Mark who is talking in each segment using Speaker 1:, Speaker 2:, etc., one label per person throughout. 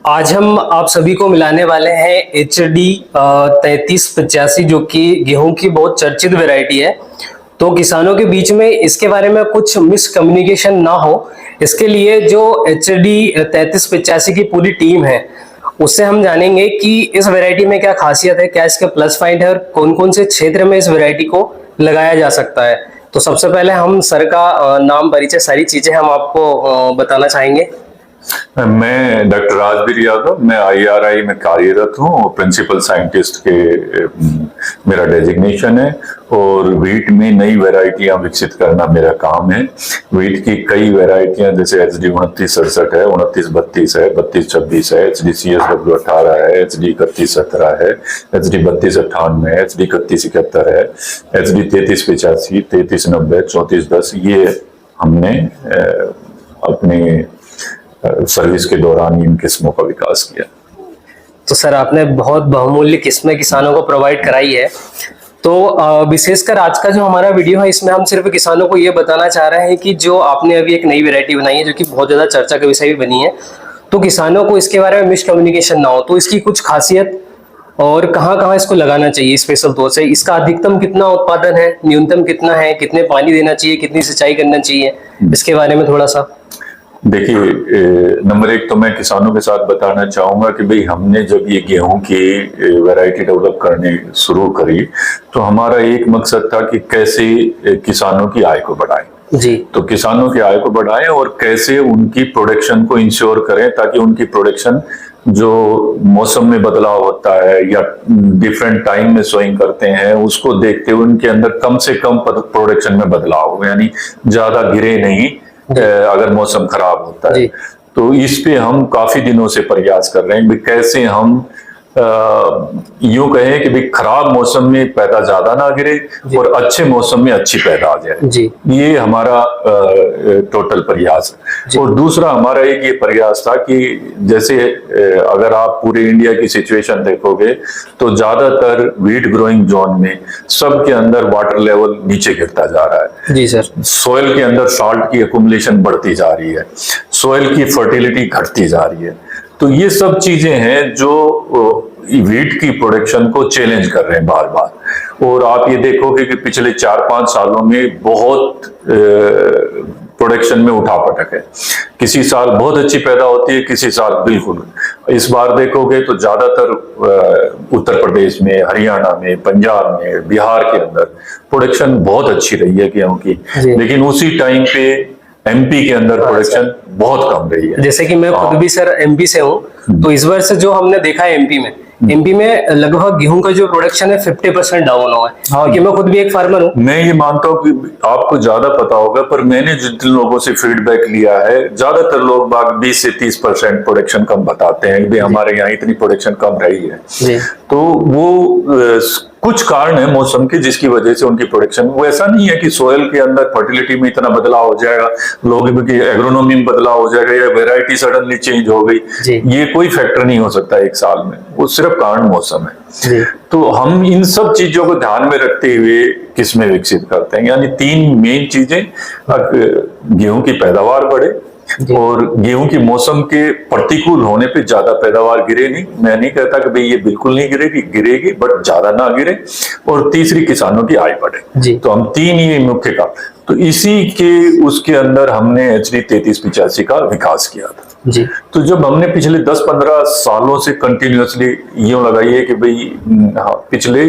Speaker 1: आज हम आप सभी को मिलाने वाले हैं HD 3385 जो कि गेहूं की बहुत चर्चित वैरायटी है। तो किसानों के बीच में इसके बारे में कुछ मिसकम्युनिकेशन ना हो, इसके लिए जो HD 3385 की पूरी टीम है उससे हम जानेंगे कि इस वैरायटी में क्या खासियत है, क्या इसके प्लस पॉइंट है और कौन कौन से क्षेत्र में इस वैरायटी को लगाया जा सकता है। तो सबसे पहले हम सर का नाम, परिचय, सारी चीजें हम आपको बताना चाहेंगे।
Speaker 2: मैं डॉक्टर राजवीर यादव, मैं IRI में कार्यरत हूँ, प्रिंसिपल साइंटिस्ट के मेरा डेजिग्नेशन है और वीट में नई वैरायटियां विकसित करना मेरा काम है। वीट की कई वैरायटियां जैसे HD 2967 है, 2932 है, 3226 है, HD CSW 18 है, HD 3117 है, HD 3298 है, HD 3171 है, HD 3385, 3390, 3410 ये हमने अपने सर्विस के दौरान इन किस्मों का विकास किया।
Speaker 1: तो सर आपने बहुत बहुमूल्य किस्में किसानों को प्रोवाइड कराई है। तो विशेषकर आज का जो हमारा वीडियो है इसमें हम सिर्फ किसानों को ये बताना चाह रहे हैं कि जो आपने अभी एक नई वैरायटी बनाई है जो कि बहुत ज्यादा चर्चा का विषय भी बनी है, तो किसानों को इसके बारे में मिसकम्युनिकेशन ना हो। तो इसकी कुछ खासियत और कहाँ कहाँ इसको लगाना चाहिए स्पेशल तौर से, इसका अधिकतम कितना उत्पादन है, न्यूनतम कितना है, कितने पानी देना चाहिए, कितनी सिंचाई करना चाहिए, इसके बारे में थोड़ा सा।
Speaker 2: देखिए, नंबर एक तो मैं किसानों के साथ बताना चाहूंगा कि भाई हमने जब ये गेहूं की वैरायटी डेवलप करनी शुरू करी तो हमारा एक मकसद था कि कैसे किसानों की आय को बढ़ाएं।
Speaker 1: जी।
Speaker 2: तो किसानों की आय को बढ़ाएं और कैसे उनकी प्रोडक्शन को इंश्योर करें ताकि उनकी प्रोडक्शन जो मौसम में बदलाव होता है या डिफरेंट टाइम में सोइंग करते हैं उसको देखते हुए उनके अंदर कम से कम प्रोडक्शन में बदलाव हो, यानी ज्यादा गिरे नहीं अगर मौसम खराब होता है। तो इस पे हम काफी दिनों से प्रयास कर रहे हैं कि कैसे हम यूं कहें कि भाई खराब मौसम में पैदा ज्यादा ना गिरे और अच्छे मौसम में अच्छी पैदा आ जाए। ये हमारा टोटल प्रयास है। और दूसरा हमारा एक ये प्रयास था कि जैसे अगर आप पूरे इंडिया की सिचुएशन देखोगे तो ज्यादातर वीट ग्रोइंग जोन में सबके अंदर वाटर लेवल नीचे गिरता जा रहा है।
Speaker 1: जी सर।
Speaker 2: सोयल के अंदर साल्ट की एक्युमुलेशन बढ़ती जा रही है, सोयल की फर्टिलिटी घटती जा रही है। तो ये सब चीजें हैं जो वीट की प्रोडक्शन को चैलेंज कर रहे हैं बार बार। और आप ये देखोगे कि पिछले 4-5 सालों में बहुत प्रोडक्शन में उठापटक है। किसी साल बहुत अच्छी पैदा होती है, किसी साल बिल्कुल। इस बार देखोगे तो ज्यादातर उत्तर प्रदेश में, हरियाणा में, पंजाब में, बिहार के अंदर प्रोडक्शन बहुत अच्छी रही है गेहूं की, लेकिन उसी टाइम पे MP के अंदर प्रोडक्शन बहुत कम रही है।
Speaker 1: जैसे कि मैं खुद भी सर MP से हूँ, तो इस वर्ष जो हमने देखा है MP में लगभग गेहूं का जो प्रोडक्शन है 50% डाउन हुआ है। क्योंकि मैं खुद भी एक फार्मर हूँ।
Speaker 2: मैं ये मानता हूँ कि आपको ज्यादा पता होगा, पर मैंने जिन लोगों से फीडबैक लिया है ज्यादातर लोग बाग 20 से 30% प्रोडक्शन कम बताते हैं कि हमारे यहाँ इतनी प्रोडक्शन कम रही है। तो वो कुछ कारण है मौसम के जिसकी वजह से उनकी प्रोडक्शन, वो ऐसा नहीं है कि सोयल के अंदर फर्टिलिटी में इतना बदलाव हो जाएगा, लोगों की एग्रोनॉमी में बदलाव हो जाएगा या वेराइटी सडनली चेंज हो गई। ये कोई फैक्टर नहीं हो सकता एक साल में, वो सिर्फ कारण मौसम है। तो हम इन सब चीजों को ध्यान में रखते हुए किस्में विकसित करते हैं, यानी 3 मेन चीजें, गेहूं की पैदावार बढ़े और गेहूं की मौसम के प्रतिकूल होने पे ज्यादा पैदावार गिरे नहीं। मैं नहीं कहता कि भाई ये बिल्कुल नहीं गिरेगी, गिरेगी बट ज्यादा ना गिरे। और तीसरी, किसानों की आय बढ़े। तो हम 3 ही मुख्य काम, तो इसी के उसके अंदर हमने HD 3385 का विकास किया था। तो जब हमने पिछले 10-15 सालों से कंटिन्यूअसली यूं लगाई है कि भाई पिछले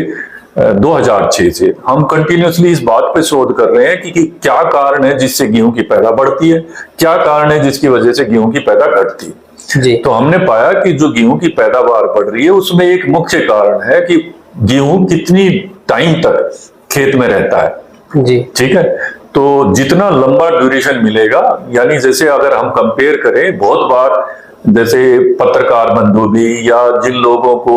Speaker 2: 2006 से हम कंटिन्यूअसली इस बात पे शोध कर रहे हैं कि क्या कारण है जिससे गेहूं की पैदा बढ़ती है, क्या कारण है जिसकी वजह से गेहूं की पैदा घटती है। तो हमने पाया कि जो गेहूं की पैदावार बढ़ रही है उसमें एक मुख्य कारण है कि गेहूं कितनी टाइम तक खेत में रहता है। ठीक है, तो जितना लंबा ड्यूरेशन मिलेगा, यानी जैसे अगर हम कंपेयर करें, बहुत बार जैसे पत्रकार बंधु भी या जिन लोगों को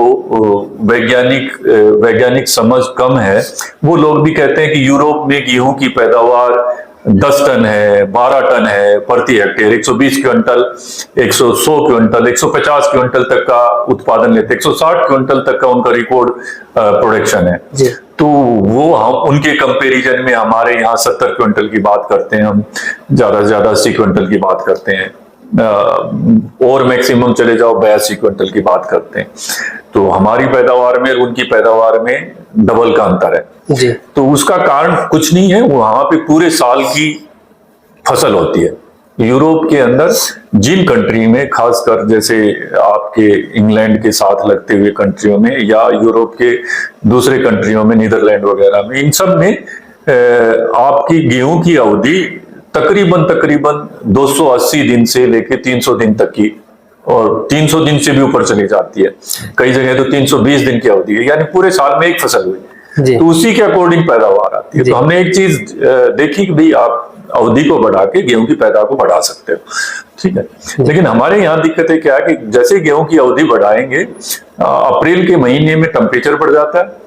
Speaker 2: वैज्ञानिक समझ कम है वो लोग भी कहते हैं कि यूरोप में गेहूं की पैदावार 10 टन है, 12 टन है प्रति हेक्टेयर, 120 क्विंटल, 100 क्विंटल, 150 क्विंटल तक का उत्पादन लेते, 160 क्विंटल तक का उनका रिकॉर्ड प्रोडक्शन है। तो वो हम उनके कंपैरिजन में हमारे यहाँ 70 क्विंटल की बात करते हैं, हम ज्यादा से ज्यादा 80 क्विंटल की बात करते हैं। और मैक्सिमम चले जाओ 82 क्विंटल की बात करते हैं, तो हमारी पैदावार में और उनकी पैदावार में डबल का अंतर है
Speaker 1: जी।
Speaker 2: तो उसका कारण कुछ नहीं है, वहां पे पूरे साल की फसल होती है। यूरोप के अंदर जिन कंट्री में, खासकर जैसे आपके इंग्लैंड के साथ लगते हुए कंट्रियों में या यूरोप के दूसरे कंट्रियों में, नीदरलैंड वगैरह में, इन सब में आपकी गेहूं की अवधि तकरीबन 280 दिन से लेके 300 दिन तक की, और 300 दिन से भी ऊपर चली जाती है, कई जगह तो 320 दिन की अवधि है, यानी पूरे साल में एक फसल हुई, तो उसी के अकॉर्डिंग पैदावार आती है। तो हमने एक चीज देखी कि भाई आप अवधि को बढ़ा के गेहूं की पैदावार को बढ़ा सकते हो, ठीक है। लेकिन हमारे यहाँ दिक्कतें क्या है कि जैसे गेहूं की अवधि बढ़ाएंगे, अप्रैल के महीने में टेम्परेचर बढ़ जाता है,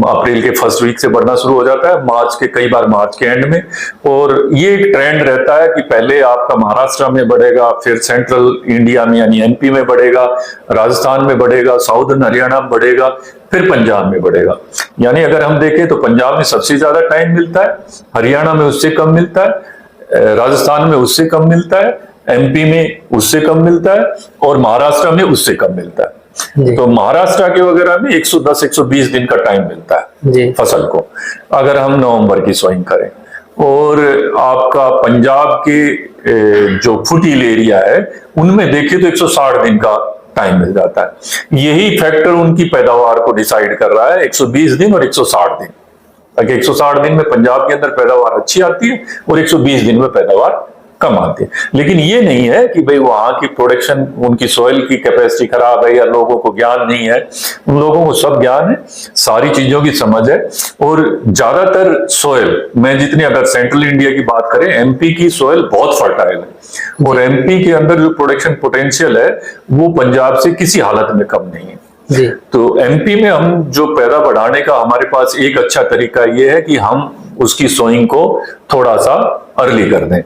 Speaker 2: अप्रैल के फर्स्ट वीक से बढ़ना शुरू हो जाता है, मार्च के, कई बार मार्च के एंड में, और ये एक ट्रेंड रहता है कि पहले आपका महाराष्ट्र में बढ़ेगा, फिर सेंट्रल इंडिया में यानी एमपी में बढ़ेगा, राजस्थान में बढ़ेगा, साउदर्न हरियाणा में बढ़ेगा, फिर पंजाब में बढ़ेगा। यानी अगर हम देखें तो पंजाब में सबसे ज्यादा टाइम मिलता है, हरियाणा में उससे कम मिलता है, राजस्थान में उससे कम मिलता है, एमपी में उससे कम मिलता है, और महाराष्ट्र में उससे कम मिलता है। तो महाराष्ट्र के वगैरह में 110-120 दिन का टाइम मिलता है फसल को, अगर हम नवंबर की सोइंग करें। और आपका पंजाब के जो फुटिल एरिया है उनमें देखें तो 160 दिन का टाइम मिल जाता है। यही फैक्टर उनकी पैदावार को डिसाइड कर रहा है, 120 दिन और 160 दिन। अगर 160 दिन में पंजाब के अंदर पैदावार अच्छी आती है और 120 दिन में पैदावार कम आती है। लेकिन ये नहीं है कि भाई वहां की प्रोडक्शन, उनकी सॉइल की कैपेसिटी खराब है या लोगों को ज्ञान नहीं है, उन लोगों को सब ज्ञान है, सारी चीजों की समझ है। और ज्यादातर सॉइल में, जितनी अगर सेंट्रल इंडिया की बात करें, एमपी की सॉइल बहुत फर्टाइल है, और एमपी के अंदर जो प्रोडक्शन पोटेंशियल है वो पंजाब से किसी हालत में कम नहीं है। तो एमपी में हम जो पैदा बढ़ाने का हमारे पास एक अच्छा तरीका ये है कि हम उसकी सोइंग को थोड़ा सा अर्ली कर दें।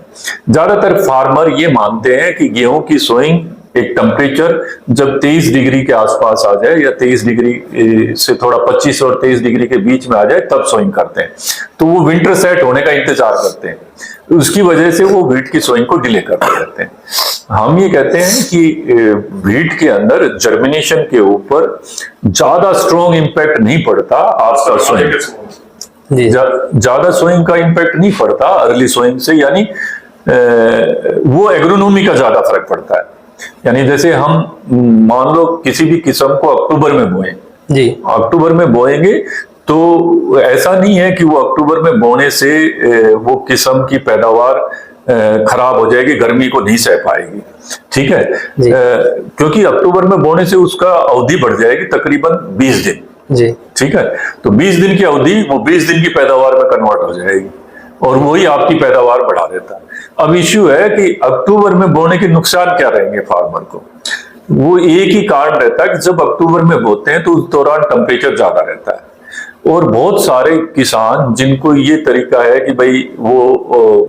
Speaker 2: ज्यादातर फार्मर ये मानते हैं कि गेहूं की सोइंग एक टेम्परेचर जब 23 डिग्री के आसपास आ जाए, या 23 डिग्री से थोड़ा 25 और 23 डिग्री के बीच में आ जाए, तब सोइंग करते हैं। तो वो विंटर सेट होने का इंतजार करते हैं, उसकी वजह से वो व्हीट की सोइंग को डिले करते रहते हैं। हम ये कहते हैं कि व्हीट के अंदर जर्मिनेशन के ऊपर ज्यादा स्ट्रॉन्ग इंपैक्ट नहीं पड़ता आपका सोइंग, ज्यादा सोइंग का इंपैक्ट नहीं पड़ता अर्ली सोइंग से, यानी वो एग्रोनॉमी का ज्यादा फर्क पड़ता है। यानी जैसे हम मान लो किसी भी किस्म को अक्टूबर में बोएं, अक्टूबर में बोएंगे तो ऐसा नहीं है कि वो अक्टूबर में बोने से वो किस्म की पैदावार खराब हो जाएगी, गर्मी को नहीं सह पाएगी, ठीक है। क्योंकि अक्टूबर में बोने से उसका अवधि बढ़ जाएगी तकरीबन 20 दिन, ठीक है। तो 20 दिन की अवधि वो 20 दिन की पैदावार में कन्वर्ट हो जाएगी, और वही आपकी पैदावार बढ़ा देता है। अब इश्यू है कि अक्टूबर में बोने के नुकसान क्या रहेंगे फार्मर को। वो एक ही कारण रहता है कि जब अक्टूबर में बोते हैं तो उस दौरान टेम्परेचर ज्यादा रहता है, और बहुत सारे किसान जिनको ये तरीका है कि भाई वो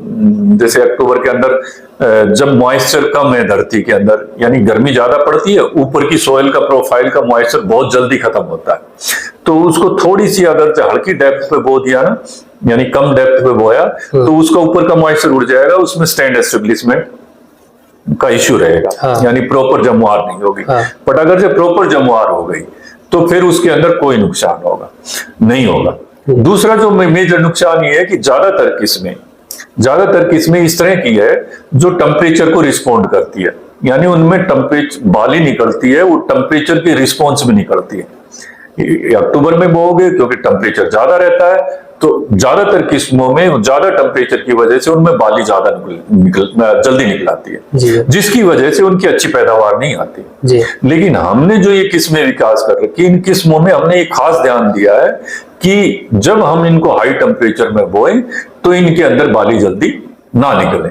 Speaker 2: जैसे अक्टूबर के अंदर जब मॉइस्चर कम है धरती के अंदर, यानी गर्मी ज्यादा पड़ती है, ऊपर की सोइल का प्रोफाइल का मॉइस्चर बहुत जल्दी खत्म होता है, तो उसको थोड़ी सी अगर हल्की डेप्थ पे बो दिया ना, यानी कम डेप्थ पे बोया, तो उसका ऊपर का मॉइस्चर उड़ जाएगा, उसमें स्टैंड एस्टेब्लिशमेंट का इश्यू रहेगा, यानी प्रॉपर जमुआर नहीं होगी। बट अगर जो प्रॉपर जमुआर हो गई तो फिर उसके अंदर कोई नुकसान नहीं होगा। दूसरा जो मेजर नुकसान ये है कि ज्यादातर किस्में इस तरह की है जो टेम्परेचर को रिस्पॉन्ड करती है, यानी उनमें टेम्परेचर बाली निकलती है, वो टेम्परेचर के रिस्पॉन्स में निकलती है। अक्टूबर में बोओगे क्योंकि टेम्परेचर ज्यादा रहता है, तो ज्यादातर किस्मों में ज्यादा टेम्परेचर की वजह से उनमें बाली ज्यादा जल्दी निकल आती है, जिसकी वजह से उनकी अच्छी पैदावार नहीं आती। लेकिन हमने जो ये किस्में विकास कर रखी, इन किस्मों में हमने एक खास ध्यान दिया है कि जब हम इनको हाई टेम्परेचर में बोए तो इनके अंदर बाली जल्दी ना निकले,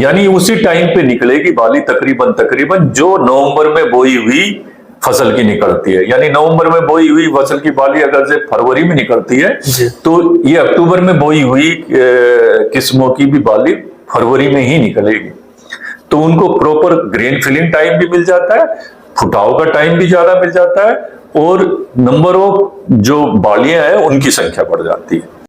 Speaker 2: यानी उसी टाइम पे निकलेगी बाली, तकरीबन जो नवंबर में बोई हुई फसल की निकलती है। यानी नवंबर में बोई हुई फसल की बाली अगर से फरवरी में निकलती है तो ये अक्टूबर में बोई हुई किस्मों की भी बाली फरवरी में ही निकलेगी। तो उनको प्रॉपर ग्रेन फिलिंग टाइम भी मिल जाता है, फुटाव का टाइम भी ज्यादा मिल जाता है, और नंबर ऑफ जो बालियां हैं उनकी संख्या बढ़ जाती है।